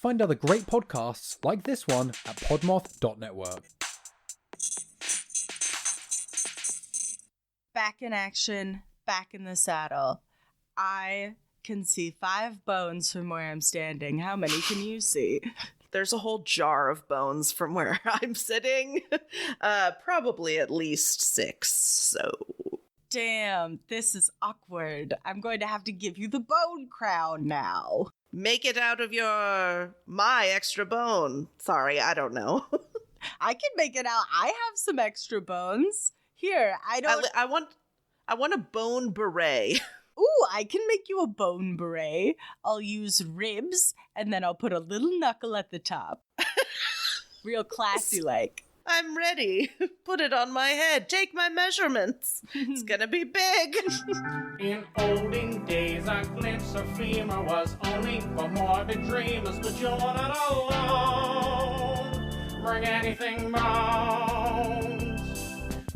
find other great podcasts like this one at podmoth.network. Back in action, back in the saddle. I can see 5 bones from where I'm standing. How many can you see? There's a whole jar of bones from where I'm sitting. Probably at least 6, so... Damn, this is awkward. I'm going to have to give you the bone crown now. Make it out of my extra bone. Sorry, I don't know. I can make it out. I have some extra bones. Here, I want a bone beret. Ooh, I can make you a bone beret. I'll use ribs, and then I'll put a little knuckle at the top. Real classy like. I'm ready. Put it on my head. Take my measurements. It's gonna be big. In olden days, a glimpse of femur was only for morbid dreamers, but you're not alone. Bring anything bones.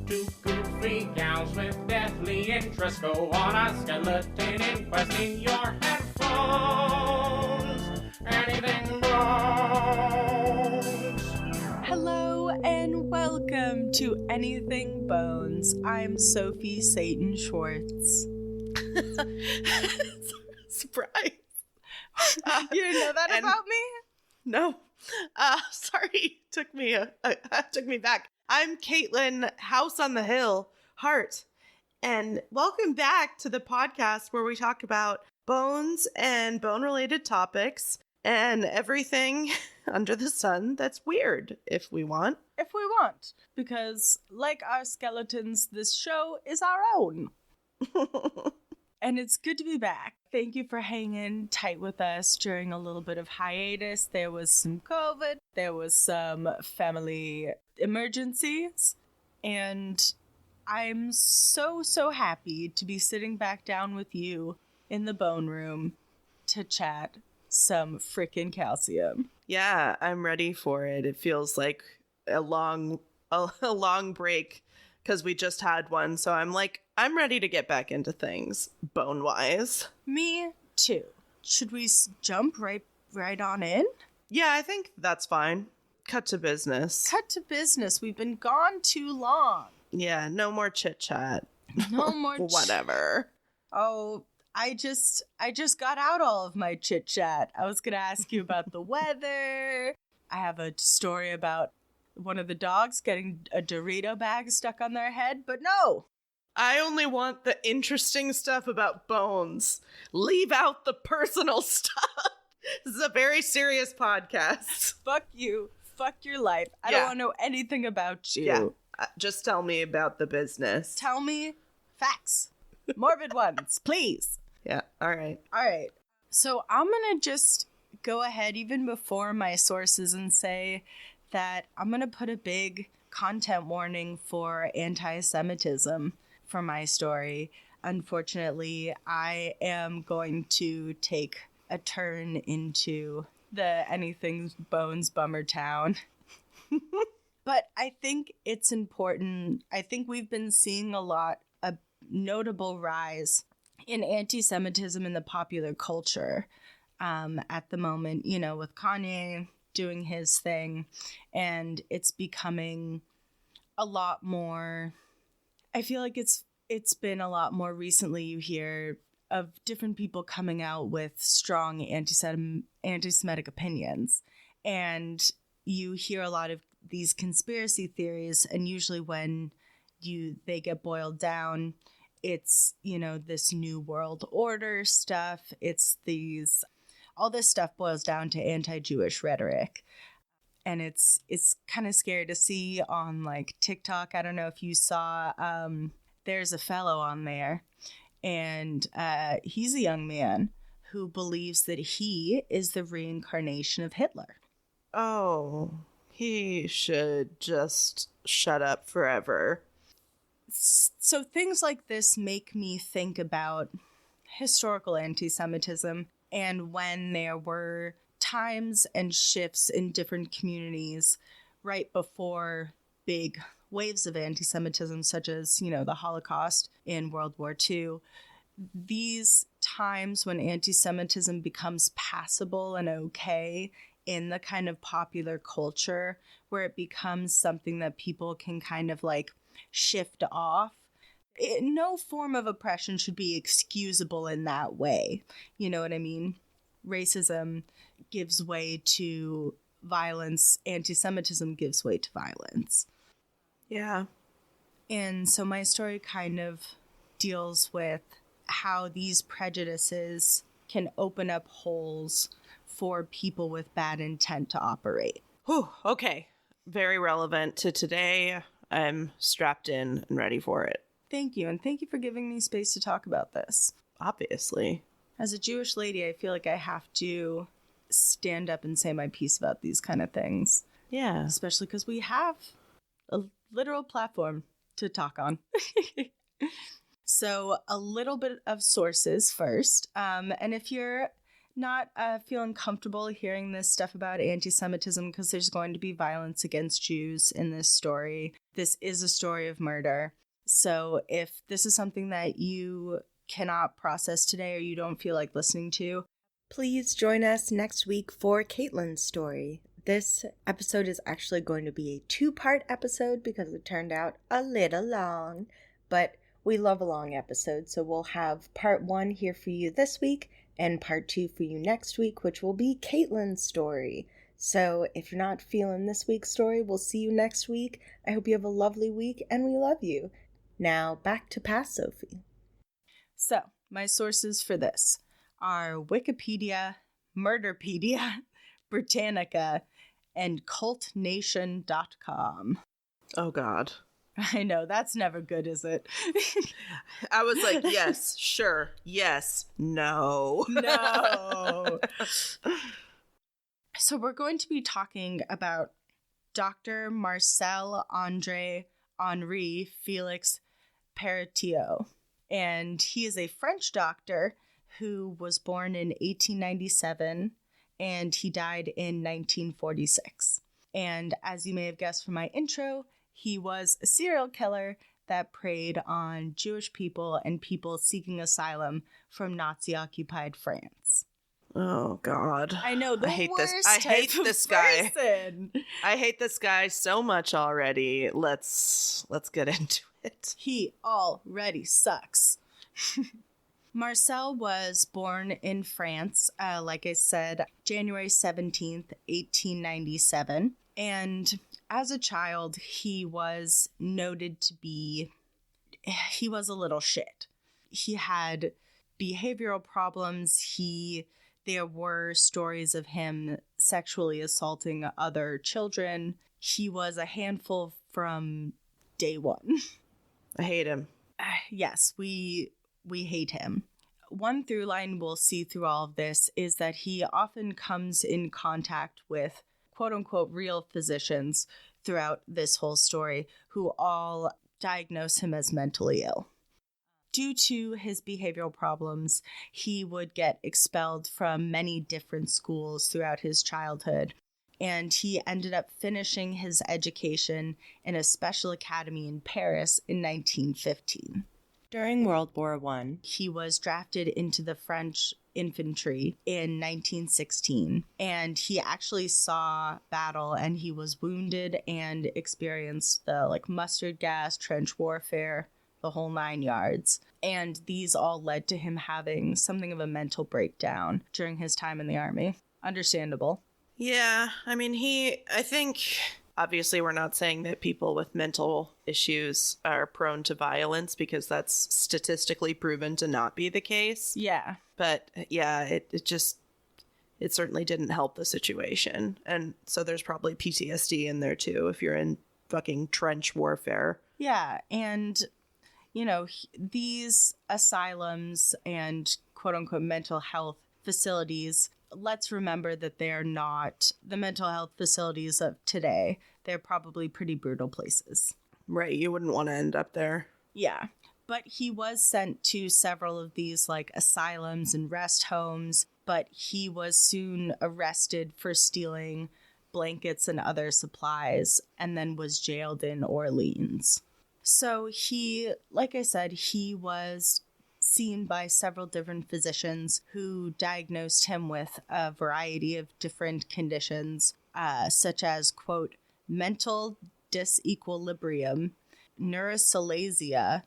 2 goofy gals with deathly interest go on a skeleton inquest in your headphones. Anything bones. Hello and welcome to Anything Bones. I'm Sophie Satan Schwartz. Surprise. You didn't know that about me? No. Sorry. Took me back. I'm Katelyn, House on the Hill, Heart. And welcome back to the podcast where we talk about bones and bone-related topics and everything under the sun that's weird, if we want. If we want. Because, like our skeletons, this show is our own. And it's good to be back. Thank you for hanging tight with us during a little bit of hiatus. There was some COVID. There was some family emergencies. And I'm so happy to be sitting back down with you in the bone room to chat some frickin' calcium. Yeah, I'm ready for it. It feels like a long break because we just had one. So I'm ready to get back into things bone-wise. Me too. Should we jump right on in? Yeah, I think that's fine. Cut to business. Cut to business. We've been gone too long. Yeah, no more chit-chat. No more whatever. Oh, I just got out all of my chit-chat. I was going to ask you about the weather. I have a story about one of the dogs getting a Dorito bag stuck on their head, but no. I only want the interesting stuff about bones. Leave out the personal stuff. This is a very serious podcast. Fuck you. Fuck your life. I don't want to know anything about you. Yeah. Just tell me about the business. Tell me facts. Morbid ones, please. Yeah, all right. So I'm going to just go ahead even before my sources and say that I'm going to put a big content warning for anti-Semitism for my story. Unfortunately, I am going to take a turn into the Anything Bones Bummer Town. But I think it's important. I think we've been seeing a notable rise in anti-Semitism in the popular culture at the moment, with Kanye doing his thing, and it's becoming a lot more. I feel like it's been a lot more recently. You hear of different people coming out with strong anti-Semitic opinions, and you hear a lot of these conspiracy theories, and usually when they get boiled down, it's, this new world order stuff. All this stuff boils down to anti-Jewish rhetoric. And it's kind of scary to see on like TikTok. I don't know if you saw, there's a fellow on there, and he's a young man who believes that he is the reincarnation of Hitler. Oh, he should just shut up forever. So things like this make me think about historical anti-Semitism and when there were times and shifts in different communities right before big waves of anti-Semitism, such as, the Holocaust in World War II. These times when anti-Semitism becomes passable and okay in the kind of popular culture where it becomes something that people can kind of like shift off. No form of oppression should be excusable in that way. You know what I mean? Racism gives way to violence. Anti-Semitism gives way to violence. Yeah. And so my story kind of deals with how these prejudices can open up holes for people with bad intent to operate. Whew, okay. Very relevant to today. I'm strapped in and ready for it. Thank you, and thank you for giving me space to talk about this. Obviously. As a Jewish lady, I feel like I have to stand up and say my piece about these kind of things. Yeah. Especially because we have a literal platform to talk on. So a little bit of sources first. And if you're not feeling comfortable hearing this stuff about anti-Semitism because there's going to be violence against Jews in this story, this is a story of murder. So if this is something that you cannot process today or you don't feel like listening to, please join us next week for Katelyn's story. This episode is actually going to be a 2-part episode because it turned out a little long, but we love a long episode, so we'll have part 1 here for you this week and part 2 for you next week, which will be Katelyn's story. So if you're not feeling this week's story, we'll see you next week. I hope you have a lovely week, and we love you. Now, back to Past Sophie. So, my sources for this are Wikipedia, Murderpedia, Britannica, and cultnation.com. Oh, God. I know, that's never good, is it? I was like, yes, sure, yes, no. No. So we're going to be talking about Dr. Marcel Henri Felix Petiot. And he is a French doctor who was born in 1897 and he died in 1946. And as you may have guessed from my intro, he was a serial killer that preyed on Jewish people and people seeking asylum from Nazi-occupied France. Oh, God. I know, the I hate worst this. I hate type of this guy. person. I hate this guy so much already. Let's get into it. He already sucks. Marcel was born in France, like I said, January 17th, 1897. And as a child, he was noted to be, he was a little shit. He had behavioral problems. There were stories of him sexually assaulting other children. He was a handful from day one. I hate him. Yes, we hate him. One through line we'll see through all of this is that he often comes in contact with quote-unquote real physicians throughout this whole story who all diagnose him as mentally ill. Due to his behavioral problems, he would get expelled from many different schools throughout his childhood, and he ended up finishing his education in a special academy in Paris in 1915. During World War I, he was drafted into the French infantry in 1916, and he actually saw battle, and he was wounded and experienced the mustard gas, trench warfare, the whole 9 yards. And these all led to him having something of a mental breakdown during his time in the army. Understandable. Yeah, I mean, I think, obviously we're not saying that people with mental issues are prone to violence because that's statistically proven to not be the case. Yeah. But yeah, it certainly didn't help the situation. And so there's probably PTSD in there too if you're in fucking trench warfare. Yeah, and these asylums and quote-unquote mental health facilities, let's remember that they're not the mental health facilities of today. They're probably pretty brutal places. Right, you wouldn't want to end up there. Yeah, but he was sent to several of these asylums and rest homes, but he was soon arrested for stealing blankets and other supplies and then was jailed in Orleans. So he, like I said, he was seen by several different physicians who diagnosed him with a variety of different conditions, such as, quote, mental disequilibrium, neurosalasia,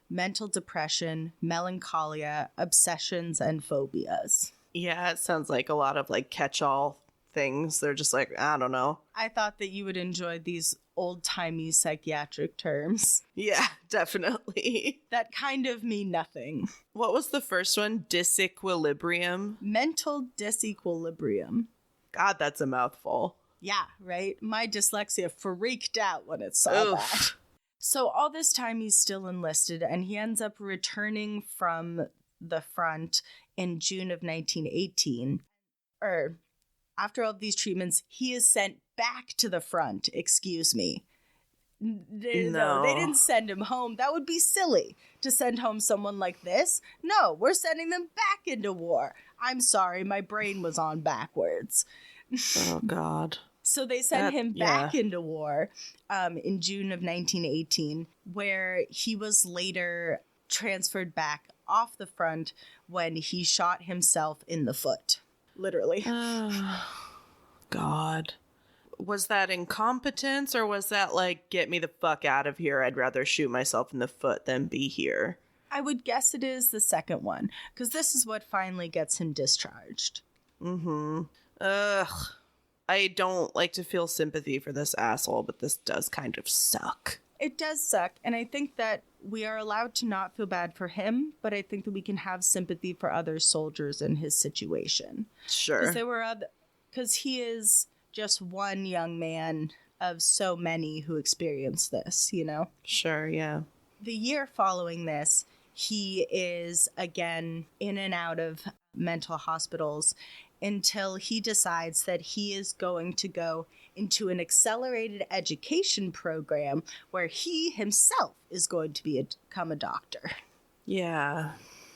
mental depression, melancholia, obsessions, and phobias. Yeah, it sounds like a lot of like catch-all things. They're just like, I don't know. I thought that you would enjoy these old-timey psychiatric terms Yeah, definitely. that kind of mean nothing. What was the first one? Disequilibrium? Mental disequilibrium. God, that's a mouthful. Yeah, right? My dyslexia freaked out when it saw that. So all this time he's still enlisted, and he ends up returning from the front in June of 1918. After all of these treatments, he is sent back to the front. Excuse me. No, they didn't send him home. That would be silly to send home someone like this. No, we're sending them back into war. I'm sorry, my brain was on backwards. Oh, God. So they sent him back into war in June of 1918, where he was later transferred back off the front when he shot himself in the foot. Literally. God. Was that incompetence, or was that like, get me the fuck out of here? I'd rather shoot myself in the foot than be here? I would guess it is the second one, because this is what finally gets him discharged. Mm-hmm. Ugh. I don't like to feel sympathy for this asshole, but this does kind of suck. It does suck, and I think that we are allowed to not feel bad for him, but I think that we can have sympathy for other soldiers in his situation. Sure. Because he is just one young man of so many who experienced this, you know? Sure, yeah. The year following this, he is again in and out of mental hospitals until he decides that he is going to go into an accelerated education program where he himself is going to become a doctor. Yeah,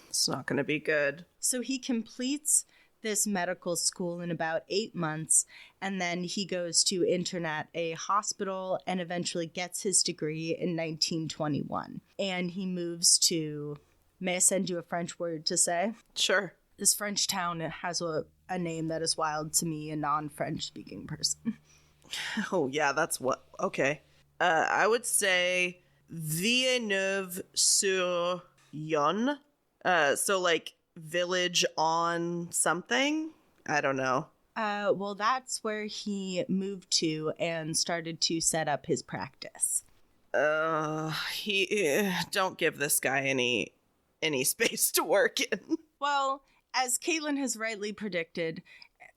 it's not going to be good. So he completes this medical school in about 8 months, and then he goes to intern at a hospital and eventually gets his degree in 1921. And he moves to, may I send you a French word to say? Sure. This French town has a name that is wild to me, a non-French speaking person. Oh, yeah, that's what... Okay. I would say Villeneuve-sur-Yonne. So, like, village on something? I don't know. Well, that's where he moved to and started to set up his practice. Don't give this guy any space to work in. Well, as Katelyn has rightly predicted,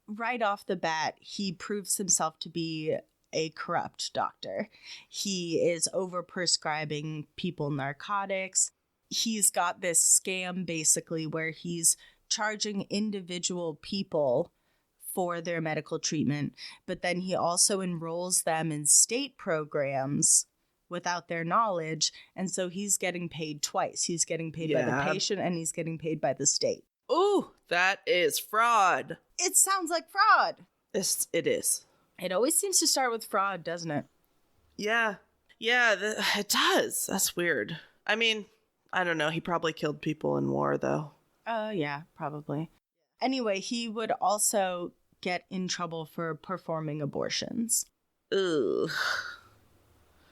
right off the bat, he proves himself to be a corrupt doctor. He is overprescribing people narcotics. He's got this scam basically where he's charging individual people for their medical treatment, but then he also enrolls them in state programs without their knowledge, and so he's getting paid twice. He's getting paid by the patient and he's getting paid by the state. Ooh, that is fraud. It sounds like fraud. It is. It always seems to start with fraud, doesn't it? Yeah. It does. That's weird. I mean, I don't know. He probably killed people in war, though. Yeah, probably. Anyway, he would also get in trouble for performing abortions. Ugh.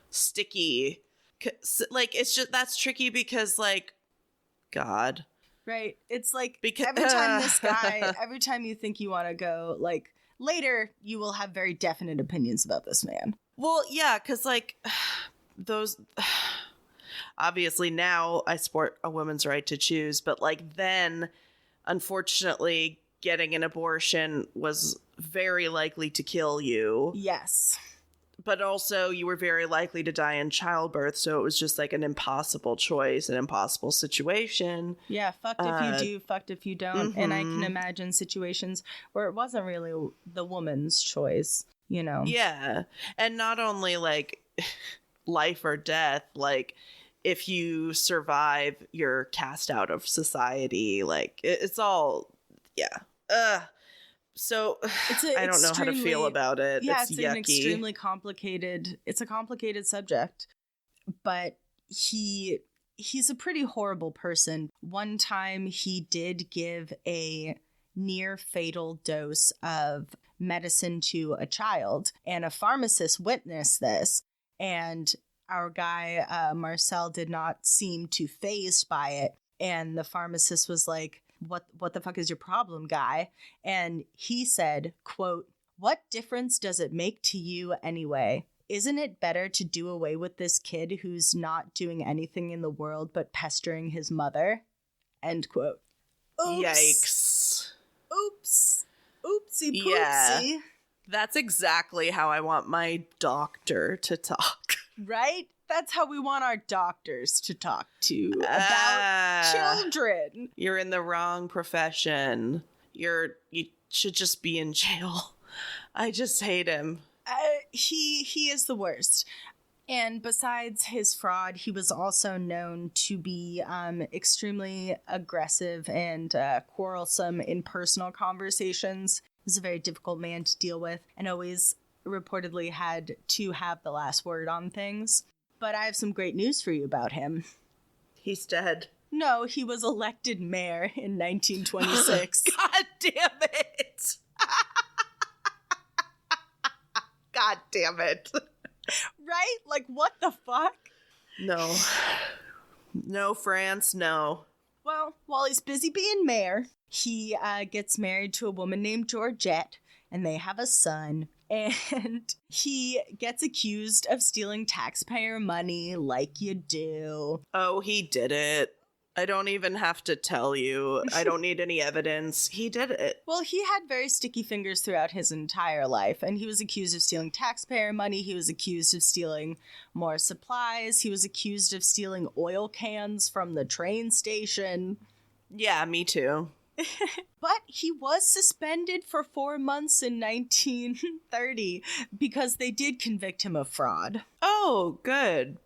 Sticky. Like, it's just, that's tricky because, like, God. Right. It's like because every time you think you want to go, like, later, you will have very definite opinions about this man. Well, yeah, because, like, those... Obviously, now I support a woman's right to choose, but, like, then, unfortunately, getting an abortion was very likely to kill you. Yes. But also, you were very likely to die in childbirth, so it was just, like, an impossible choice, an impossible situation. Yeah, fucked if you do, fucked if you don't. Mm-hmm. And I can imagine situations where it wasn't really the woman's choice, you know? Yeah. And not only, like, life or death, like, if you survive, you're cast out of society. Like, it's all, yeah. So I don't know how to feel about it. Yeah, it's an yucky. Extremely complicated. It's a complicated subject, but he he's a pretty horrible person. One time he did give a near fatal dose of medicine to a child, and a pharmacist witnessed this, and our guy Marcel did not seem too fazed by it, and the pharmacist was like, what the fuck is your problem, guy? And he said, quote, "What difference does it make to you anyway? Isn't it better to do away with this kid who's not doing anything in the world but pestering his mother?" End quote. Oops. Yikes. Oops. Oopsie poopsie. Yeah. That's exactly how I want my doctor to talk. Right? That's how we want our doctors to talk to about children. You're in the wrong profession. You should just be in jail. I just hate him. He is the worst. And besides his fraud, he was also known to be extremely aggressive and quarrelsome in personal conversations. He was a very difficult man to deal with and always reportedly had to have the last word on things. But I have some great news for you about him. He's dead. No, he was elected mayor in 1926. God damn it. God damn it. Right? Like, what the fuck? No. No, France, no. Well, while he's busy being mayor, he gets married to a woman named Georgette, and they have a son. And he gets accused of stealing taxpayer money like you do. Oh, he did it. I don't even have to tell you. I don't need any evidence. He did it. Well, he had very sticky fingers throughout his entire life, and he was accused of stealing taxpayer money. He was accused of stealing more supplies. He was accused of stealing oil cans from the train station. Yeah, me too. But he was suspended for 4 months in 1930 because they did convict him of fraud. Oh, good.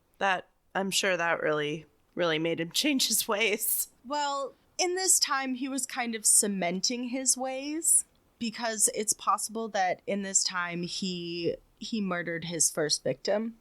I'm sure that really made him change his ways. Well, in this time, he was kind of cementing his ways because it's possible that in this time he murdered his first victim,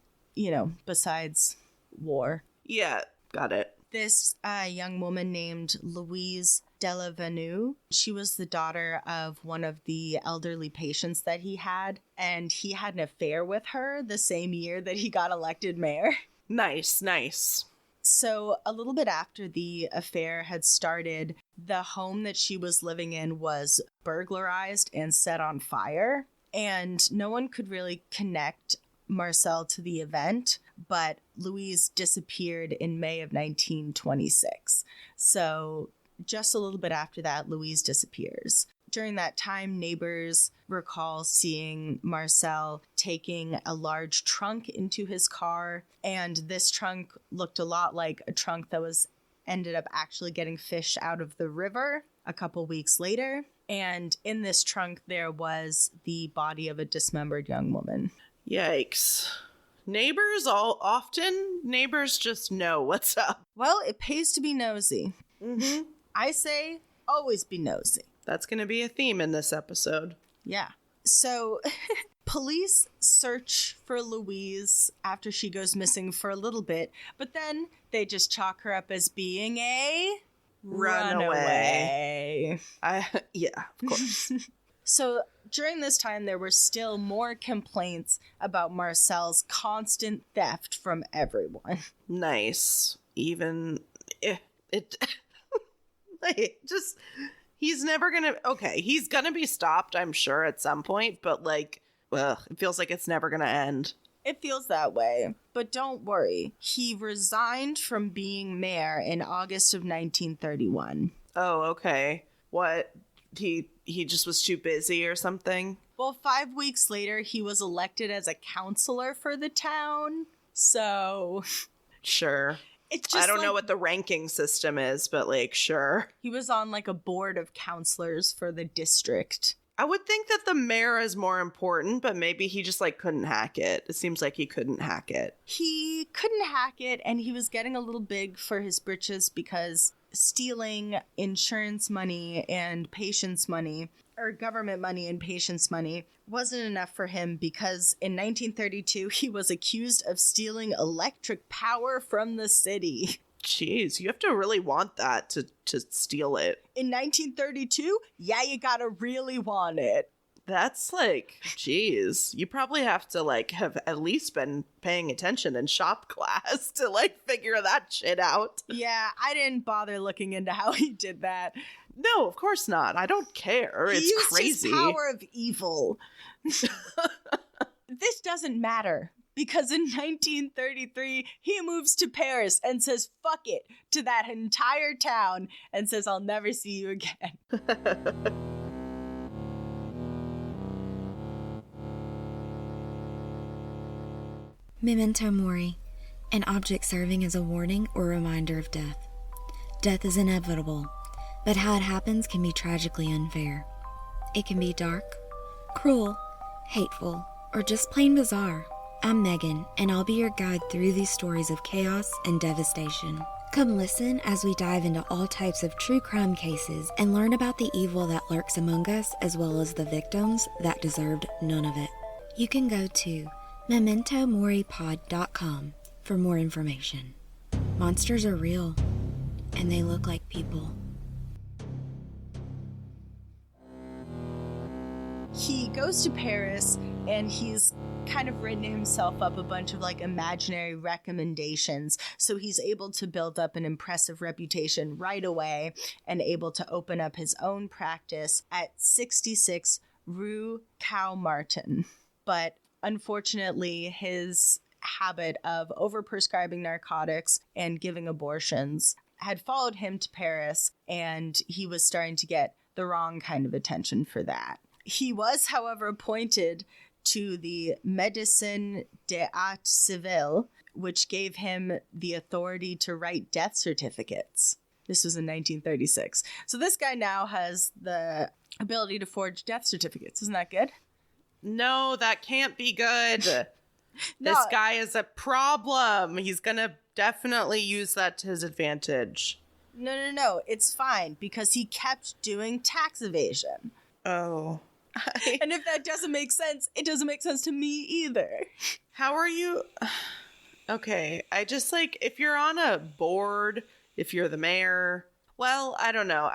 besides war. Yeah, got it. This young woman named Louise Delavenue, she was the daughter of one of the elderly patients that he had, and he had an affair with her the same year that he got elected mayor. Nice, nice. So a little bit after the affair had started, the home that she was living in was burglarized and set on fire, and no one could really connect Marcel to the event, but Louise disappeared in May of 1926. So just a little bit after that, Louise disappears. During that time, neighbors recall seeing Marcel taking a large trunk into his car, and this trunk looked a lot like a trunk that ended up actually getting fished out of the river a couple weeks later. And in this trunk, there was the body of a dismembered young woman. Yikes. Neighbors just know what's up. Well, it pays to be nosy. Mm-hmm. I say always be nosy. That's going to be a theme in this episode. Yeah. So police search for Louise after she goes missing for a little bit, but then they just chalk her up as being a runaway. Yeah, of course. So during this time, there were still more complaints about Marcel's constant theft from everyone. Nice. Even he's never gonna, okay, he's gonna be stopped, I'm sure, at some point, but it feels like it's never gonna end. It feels that way. But don't worry. He resigned from being mayor in August of 1931. Oh, okay. What? He just was too busy or something? Well, 5 weeks later, he was elected as a councilor for the town. So... Sure. I don't know what the ranking system is, but sure. He was on a board of counselors for the district. I would think that the mayor is more important, but maybe he just couldn't hack it. It seems like he couldn't hack it. He couldn't hack it, and he was getting a little big for his britches because stealing insurance money and patients' money, or government money and patients' money, wasn't enough for him because in 1932 he was accused of stealing electric power from the city. Jeez, you have to really want that to steal it. In 1932, yeah, you gotta really want it. That's like, geez, you probably have to like have at least been paying attention in shop class to like figure that shit out. Yeah, I didn't bother looking into how he did that. No, of course not. I don't care. He It's used crazy. his power of evil. This doesn't matter because in 1933, he moves to Paris and says, fuck it, to that entire town and says, I'll never see you again. Memento mori, an object serving as a warning or reminder of death. Death is inevitable, but how it happens can be tragically unfair. It can be dark, cruel, hateful, or just plain bizarre. I'm Megan, and I'll be your guide through these stories of chaos and devastation. Come listen as we dive into all types of true crime cases and learn about the evil that lurks among us as well as the victims that deserved none of it. You can go to mementomoripod.com for more information. Monsters are real, and they look like people. He goes to Paris and he's kind of written himself up a bunch of like imaginary recommendations. So he's able to build up an impressive reputation right away and able to open up his own practice at 66 Rue Caumartin. But unfortunately, his habit of overprescribing narcotics and giving abortions had followed him to Paris, and he was starting to get the wrong kind of attention for that. He was, however, appointed to the Médecine des Arts Civils, which gave him the authority to write death certificates. This was in 1936. So this guy now has the ability to forge death certificates. Isn't that good? No, that can't be good. No. This guy is a problem. He's gonna definitely use that to his advantage. No. It's fine because he kept doing tax evasion. Oh. And if that doesn't make sense, it doesn't make sense to me either. How are you? Okay, I just like, if you're on a board, if you're the mayor, well, I don't know.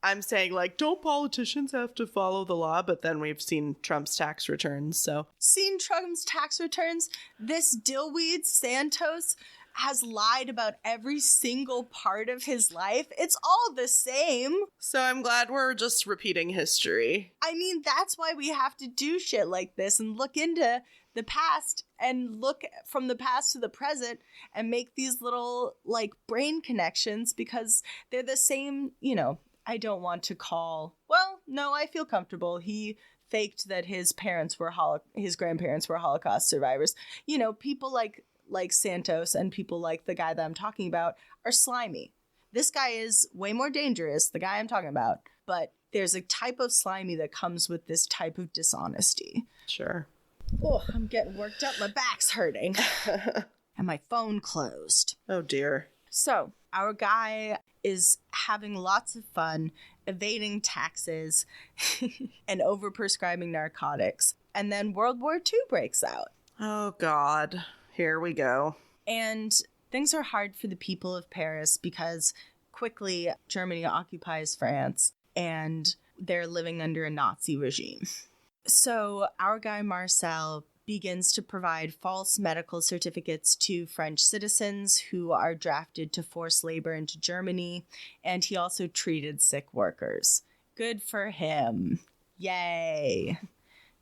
I'm saying like, don't politicians have to follow the law? But then we've seen Trump's tax returns, so. Seen Trump's tax returns? This dillweed Santos has lied about every single part of his life. It's all the same. So I'm glad we're just repeating history. I mean, that's why we have to do shit like this and look into the past and look from the past to the present and make these little like brain connections because they're the same, you know. I don't want to call, well, no, I feel comfortable. He faked that his parents were his grandparents were Holocaust survivors. You know, people like Santos and people like the guy that I'm talking about are slimy. This guy is way more dangerous, the guy I'm talking about, but there's a type of slimy that comes with this type of dishonesty. Sure. Oh, I'm getting worked up. My back's hurting. And my phone closed. Oh, dear. So, our guy is having lots of fun, evading taxes and overprescribing narcotics. And then World War II breaks out. Oh, God. Here we go. And things are hard for the people of Paris because quickly Germany occupies France and they're living under a Nazi regime. So our guy Marcel begins to provide false medical certificates to French citizens who are drafted to forced labor into Germany, and he also treated sick workers. Good for him. Yay.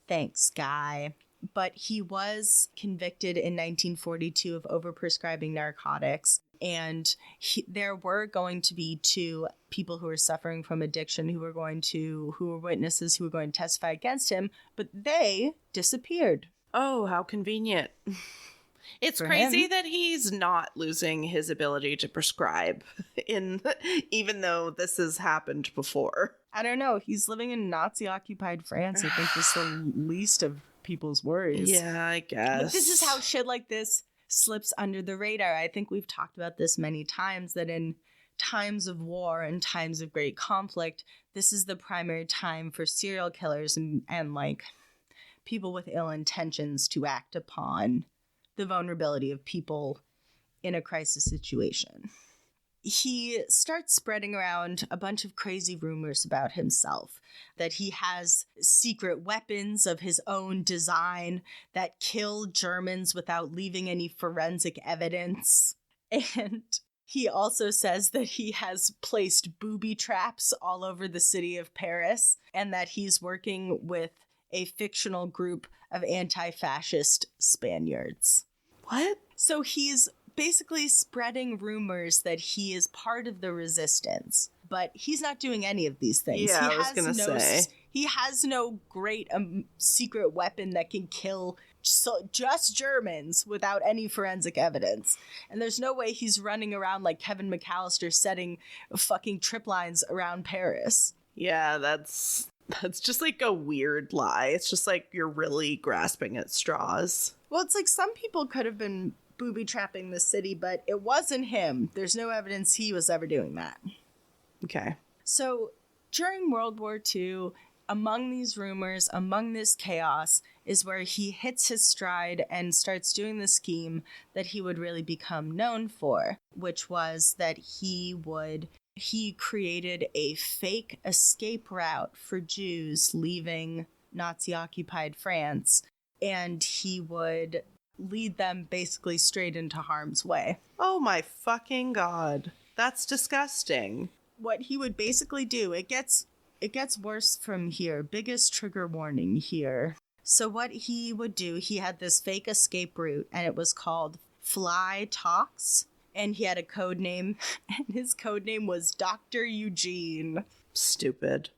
Thanks, guy. But he was convicted in 1942 of overprescribing narcotics, and there were going to be two people who were suffering from addiction who were witnesses who were going to testify against him, but they disappeared. Oh, how convenient. It's crazy that he's not losing his ability to prescribe, even though this has happened before. I don't know. He's living in Nazi-occupied France. I think that's the least of people's worries. Yeah, I guess. But this is how shit like this slips under the radar. I think we've talked about this many times, that in times of war and times of great conflict, this is the primary time for serial killers and like people with ill intentions to act upon the vulnerability of people in a crisis situation. he starts spreading around a bunch of crazy rumors about himself, that he has secret weapons of his own design that kill Germans without leaving any forensic evidence. And he also says that he has placed booby traps all over the city of Paris and that he's working with a fictional group of anti-fascist Spaniards. What? So he's basically spreading rumors that he is part of the resistance, but he's not doing any of these things. Yeah, I was gonna say. He has no great secret weapon that can kill just Germans without any forensic evidence. And there's no way he's running around like Kevin McAllister setting fucking trip lines around Paris. Yeah, that's just like a weird lie. It's just like you're really grasping at straws. Well, it's like some people could have been booby trapping the city, but it wasn't him. There's no evidence he was ever doing that. Okay. So during World War II, among these rumors, among this chaos, is where he hits his stride and starts doing the scheme that he would really become known for, which was that he created a fake escape route for Jews leaving Nazi-occupied France, and he would lead them basically straight into harm's way. Oh my fucking God. That's disgusting. What he would basically do, it gets worse from here. Biggest trigger warning here. So what he would do, he had this fake escape route, and it was called Fly Talks, and he had a code name, and his code name was Dr. Eugene. Stupid.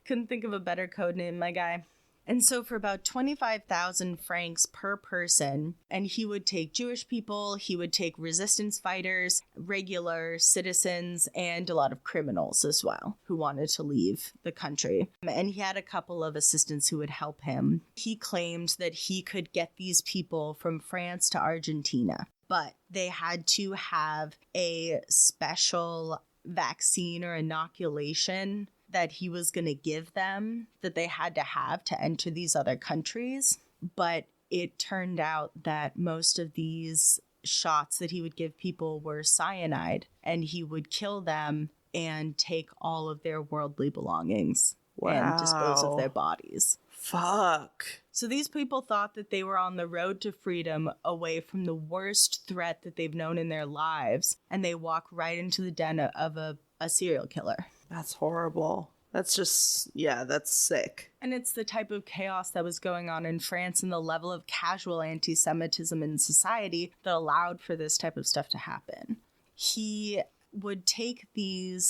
Couldn't think of a better code name, my guy. And so for about 25,000 francs per person, and he would take Jewish people, he would take resistance fighters, regular citizens, and a lot of criminals as well who wanted to leave the country. And he had a couple of assistants who would help him. He claimed that he could get these people from France to Argentina, but they had to have a special vaccine or inoculation that he was going to give them that they had to have to enter these other countries. But it turned out that most of these shots that he would give people were cyanide, and he would kill them and take all of their worldly belongings and dispose of their bodies. Fuck. So these people thought that they were on the road to freedom, away from the worst threat that they've known in their lives, and they walk right into the den of a serial killer. That's horrible. That's just, yeah, that's sick. And it's the type of chaos that was going on in France and the level of casual anti-Semitism in society that allowed for this type of stuff to happen. He would take the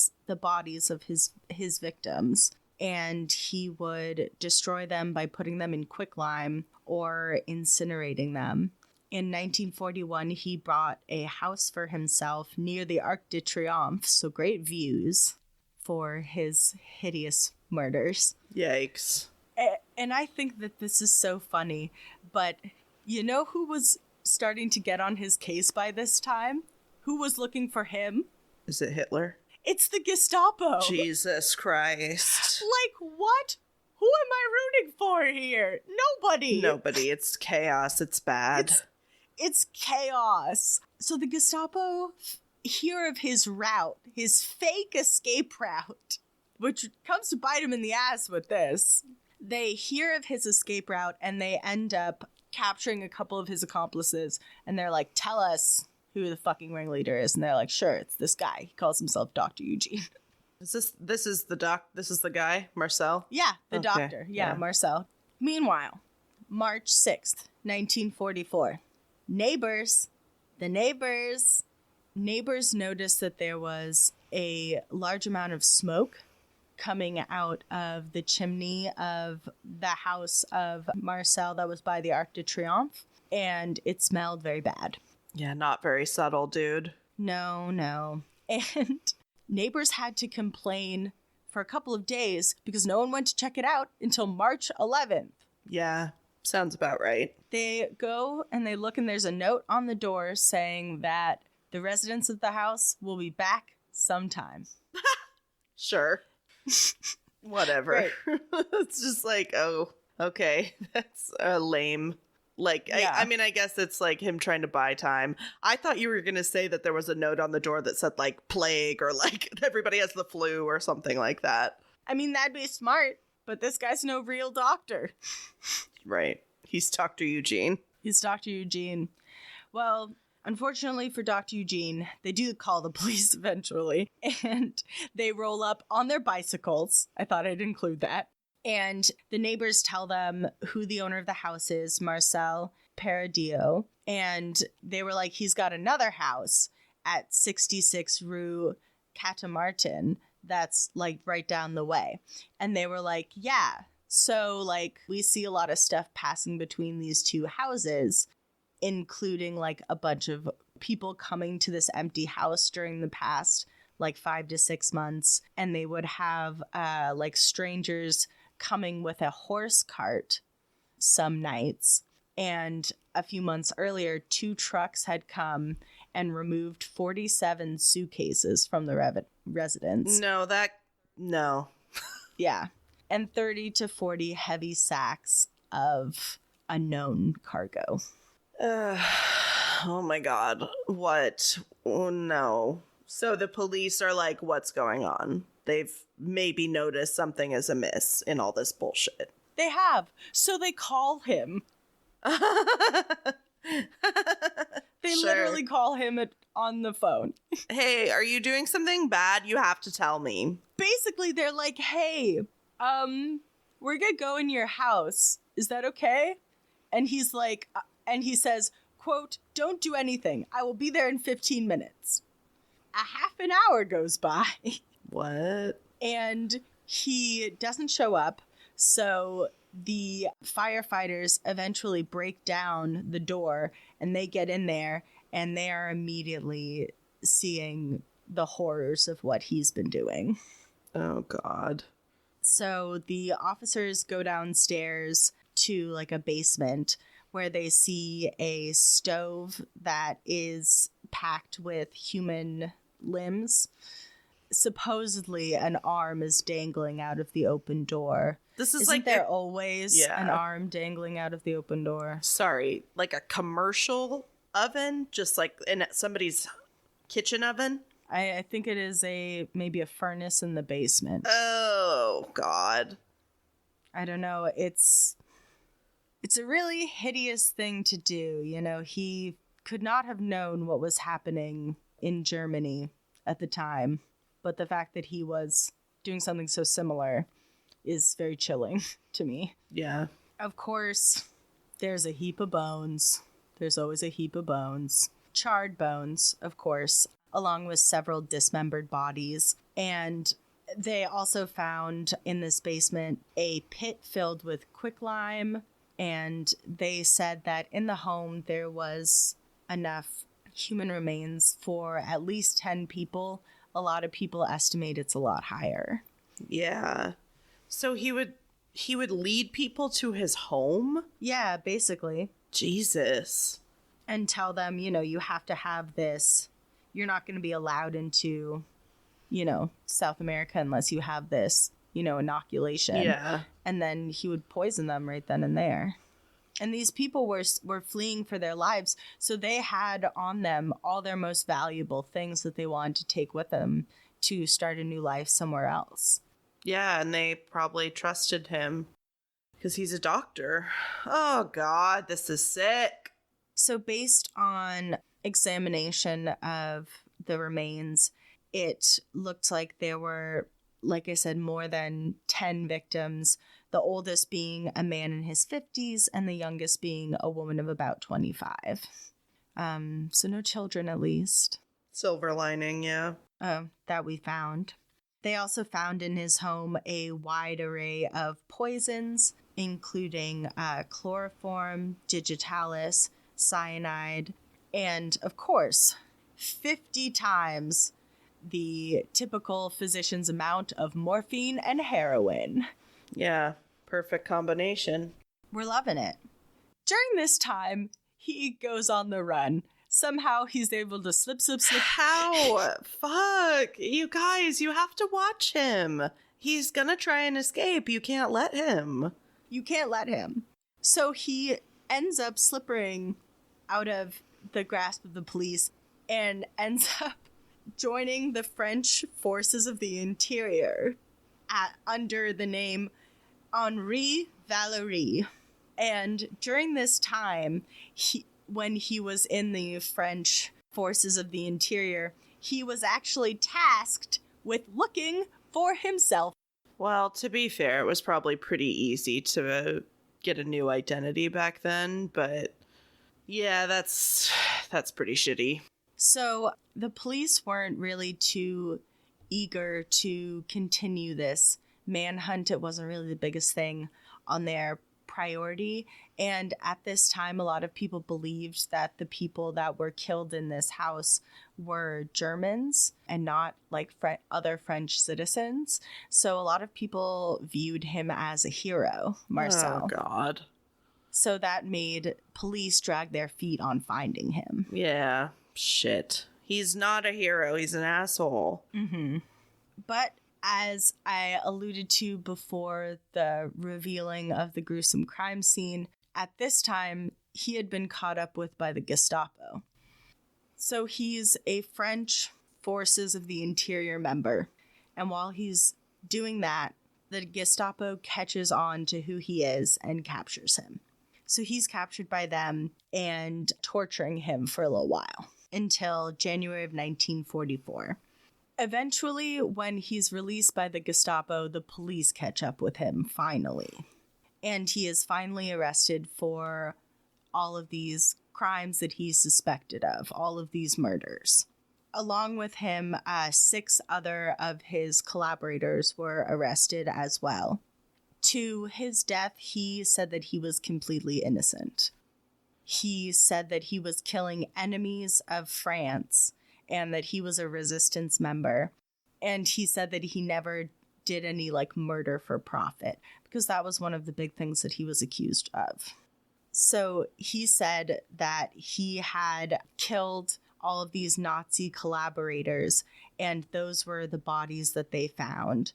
bodies of his victims, and he would destroy them by putting them in quicklime or incinerating them. In 1941, he bought a house for himself near the Arc de Triomphe, so great views for his hideous murders. Yikes. And I think that this is so funny, but you know who was starting to get on his case by this time? Who was looking for him? Is it Hitler? It's the Gestapo. Jesus Christ. Like, what? Who am I rooting for here? Nobody. Nobody. It's chaos. It's bad. It's chaos. So the Gestapo hear of his route, his fake escape route, which comes to bite him in the ass with this. They hear of his escape route, and they end up capturing a couple of his accomplices, and they're like, tell us who the fucking ringleader is. And they're like, sure, it's this guy. He calls himself Dr. Eugene. This is the guy, Marcel? Yeah, the Okay, doctor. Yeah, Marcel. Meanwhile, March 6th, 1944. The neighbors noticed that there was a large amount of smoke coming out of the chimney of the house of Marcel that was by the Arc de Triomphe, and it smelled very bad. Yeah, not very subtle, dude. No. And neighbors had to complain for a couple of days because no one went to check it out until March 11th. Yeah, sounds about right. They go and they look, and there's a note on the door saying that the residents of the house will be back sometime. Sure. Whatever. Right. It's just like, oh, okay. That's lame. Like, Yeah. I mean, I guess it's like him trying to buy time. I thought you were going to say that there was a note on the door that said like plague or like everybody has the flu or something like that. I mean, that'd be smart, but this guy's no real doctor. Right. He's Dr. Eugene. He's Dr. Eugene. Well, unfortunately for Dr. Eugene, they do call the police eventually, and they roll up on their bicycles. I thought I'd include that. And the neighbors tell them who the owner of the house is, Marcel Petiot. And they were like, he's got another house at 66 Rue Catamartin that's like right down the way. And they were like, yeah. So like we see a lot of stuff passing between these two houses, including like a bunch of people coming to this empty house during the past like 5 to 6 months. And they would have like strangers coming with a horse cart some nights. And a few months earlier, 2 trucks had come and removed 47 suitcases from the residence. No. Yeah. And 30 to 40 heavy sacks of unknown cargo. Oh my God. What? Oh no. So the police are like, what's going on? They've maybe noticed something is amiss in all this bullshit. They have. So they call him. They Sure. literally call him on the phone. Hey, are you doing something bad? You have to tell me. Basically, they're like, hey, we're gonna go in your house. Is that okay? And he's like, and he says, quote, don't do anything. I will be there in 15 minutes. A half an hour goes by. What? And he doesn't show up. So the firefighters eventually break down the door and they get in there and they are immediately seeing the horrors of what he's been doing. Oh, God. So the officers go downstairs to like a basement where they see a stove that is packed with human limbs. Supposedly an arm is dangling out of the open door. This is Isn't like there always Yeah. an arm dangling out of the open door? Sorry, like a commercial oven, just like in somebody's kitchen oven. I think it is maybe a furnace in the basement. Oh, God. I don't know. It's a really hideous thing to do. You know, he could not have known what was happening in Germany at the time, but the fact that he was doing something so similar is very chilling to me. Yeah. Of course, there's a heap of bones. There's always a heap of bones. Charred bones, of course, along with several dismembered bodies. And they also found in this basement a pit filled with quicklime. And they said that in the home there was enough human remains for at least 10 people. A lot of people estimate it's a lot higher. Yeah. So he would lead people to his home? Yeah, basically. Jesus. And tell them, you know, you have to have this. You're not going to be allowed into, you know, South America unless you have this, you know, inoculation. Yeah. And then he would poison them right then and there. And these people were fleeing for their lives, so they had on them all their most valuable things that they wanted to take with them to start a new life somewhere else. Yeah, and they probably trusted him because he's a doctor. Oh, God, this is sick. So based on examination of the remains, it looked like there were, like I said, more than 10 victims, the oldest being a man in his 50s and the youngest being a woman of about 25. So no children, at least. Silver lining, yeah. That we found. They also found in his home a wide array of poisons, including chloroform, digitalis, cyanide, and, of course, 50 times the typical physician's amount of morphine and heroin. Yeah, perfect combination. We're loving it. During this time, he goes on the run. Somehow he's able to slip. How? Fuck. You guys, you have to watch him. He's gonna try and escape. You can't let him. You can't let him. So he ends up slipping out of the grasp of the police and ends up joining the French forces of the interior under the name Henri Valery. And during this time, when he was in the French forces of the interior, he was actually tasked with looking for himself. Well, to be fair, it was probably pretty easy to get a new identity back then, but yeah, that's pretty shitty. So the police weren't really too eager to continue this manhunt. It wasn't really the biggest thing on their priority. And at this time, a lot of people believed that the people that were killed in this house were Germans and not like other French citizens. So a lot of people viewed him as a hero, Marcel. Oh, God. So that made police drag their feet on finding him. Yeah, shit. He's not a hero. He's an asshole. Mm-hmm. But as I alluded to before the revealing of the gruesome crime scene, at this time, he had been caught up with by the Gestapo. So he's a French Forces of the Interior member. And while he's doing that, the Gestapo catches on to who he is and captures him. So he's captured by them and torturing him for a little while until January of 1944. Eventually, when he's released by the Gestapo, the police catch up with him finally. And he is finally arrested for all of these crimes that he's suspected of, all of these murders. Along with him, 6 other of his collaborators were arrested as well. To his death, he said that he was completely innocent. He said that he was killing enemies of France and that he was a resistance member. And he said that he never did any murder for profit, because that was one of the big things that he was accused of. So he said that he had killed all of these Nazi collaborators, and those were the bodies that they found.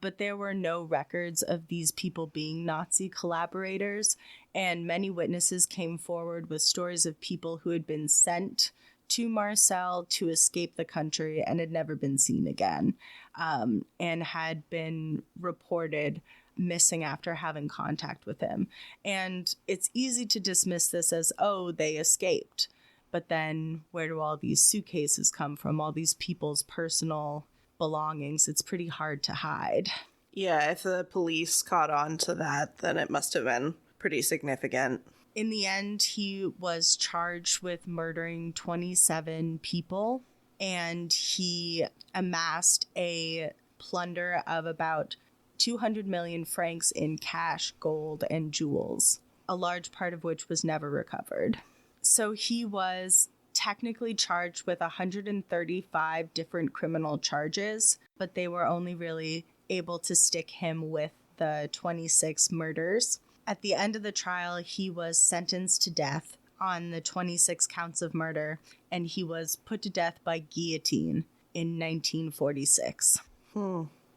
But there were no records of these people being Nazi collaborators, and many witnesses came forward with stories of people who had been sent to Marcel to escape the country and had never been seen again, and had been reported missing after having contact with him. And it's easy to dismiss this as, oh, they escaped. But then where do all these suitcases come from? All these people's personal belongings? It's pretty hard to hide. Yeah, if the police caught on to that, then it must have been pretty significant. In the end, he was charged with murdering 27 people, and he amassed a plunder of about 200 million francs in cash, gold, and jewels, a large part of which was never recovered. So he was technically charged with 135 different criminal charges, but they were only really able to stick him with the 26 murders. At the end of the trial, he was sentenced to death on the 26 counts of murder, and he was put to death by guillotine in 1946.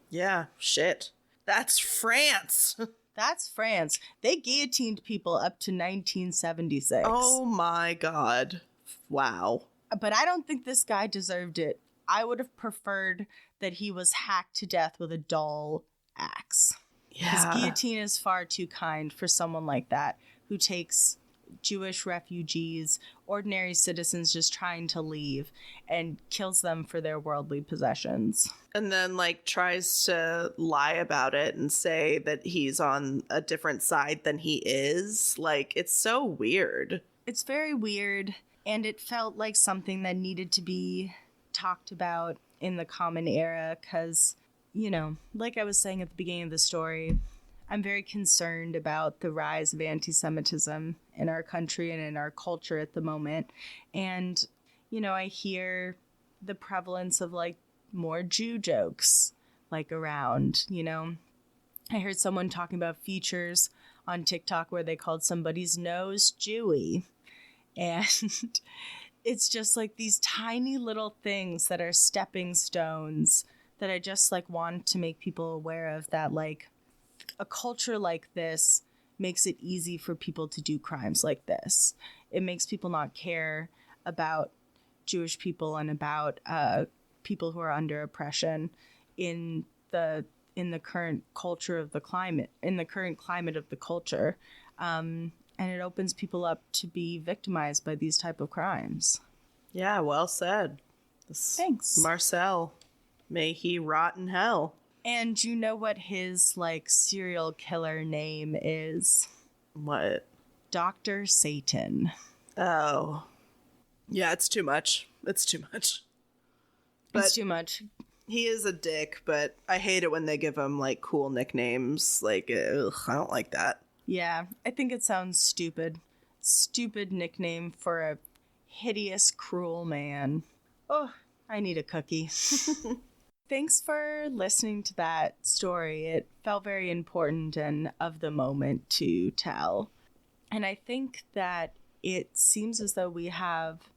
Yeah, shit. That's France. That's France. They guillotined people up to 1976. Oh my God. Wow. But I don't think this guy deserved it. I would have preferred that he was hacked to death with a dull axe. Because guillotine is far too kind for someone like that, who takes Jewish refugees, ordinary citizens just trying to leave, and kills them for their worldly possessions. And then tries to lie about it and say that he's on a different side than he is. It's so weird. It's very weird, and it felt like something that needed to be talked about in the common era, because like I was saying at the beginning of the story, I'm very concerned about the rise of anti-Semitism in our country and in our culture at the moment. And, I hear the prevalence of more Jew jokes around, I heard someone talking about features on TikTok where they called somebody's nose Jewy. And it's just these tiny little things that are stepping stones that I just want to make people aware of, that a culture like this makes it easy for people to do crimes like this. It makes people not care about Jewish people and about people who are under oppression in the current culture of the climate, in the current climate of the culture. And it opens people up to be victimized by these type of crimes. Yeah, well said. Thanks. Marcel, may he rot in hell. And you know what his, like, serial killer name is? What? Dr. Satan. Oh. Yeah, it's too much. It's too much. It's too much. He is a dick, but I hate it when they give him, like, cool nicknames. Like, ugh, I don't like that. Yeah, I think it sounds stupid. Stupid nickname for a hideous, cruel man. Oh, I need a cookie. Thanks for listening to that story. It felt very important and of the moment to tell. And I think that it seems as though we have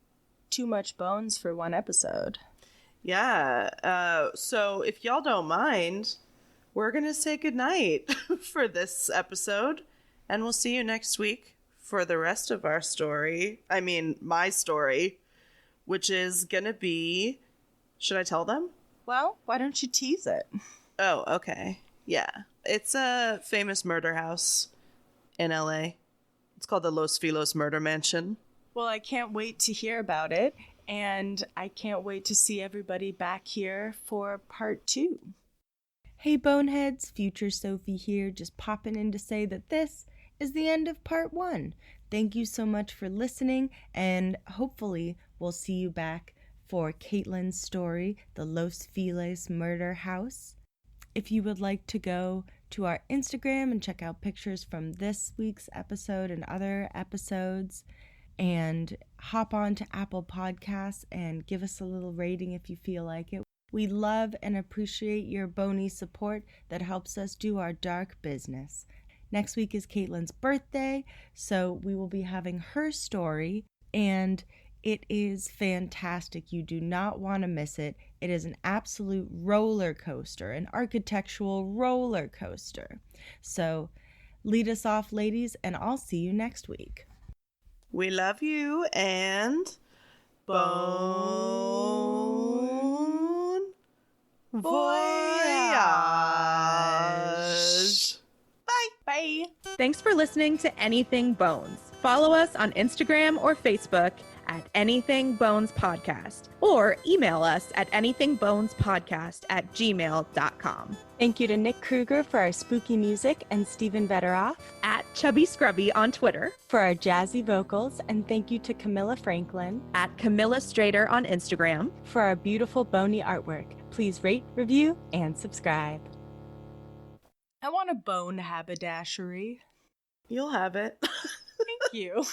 too much bones for one episode. Yeah, so if y'all don't mind, we're going to say goodnight for this episode. And we'll see you next week for the rest of our story. I mean, my story, which is going to be... Should I tell them? Well, why don't you tease it? Oh, okay. Yeah. It's a famous murder house in LA. It's called the Los Filos Murder Mansion. Well, I can't wait to hear about it. And I can't wait to see everybody back here for part 2. Hey, Boneheads, future Sophie here, just popping in to say that this is the end of part 1. Thank you so much for listening, and hopefully we'll see you back for Katelyn's story, the Los Feliz Murder House. If you would like to go to our Instagram and check out pictures from this week's episode and other episodes, and hop on to Apple Podcasts and give us a little rating if you feel like it. We love and appreciate your bony support that helps us do our dark business. Next week is Katelyn's birthday, so we will be having her story, and it is fantastic. You do not want to miss it. It is an absolute roller coaster, an architectural roller coaster. So lead us off, ladies, and I'll see you next week. We love you, and bon voyage. Bye. Thanks for listening to Anything Bones. Follow us on Instagram or Facebook at Anything Bones Podcast, or email us at anythingbonespodcast@gmail.com. Thank you to Nick Kruger for our spooky music and Stephen Vetteroff At Chubby Scrubby on Twitter, for our jazzy vocals, and thank you to Camilla Franklin at Camilla Strader on Instagram. for our beautiful bony artwork. Please rate, review, and subscribe. I want a bone haberdashery. You'll have it. Thank you.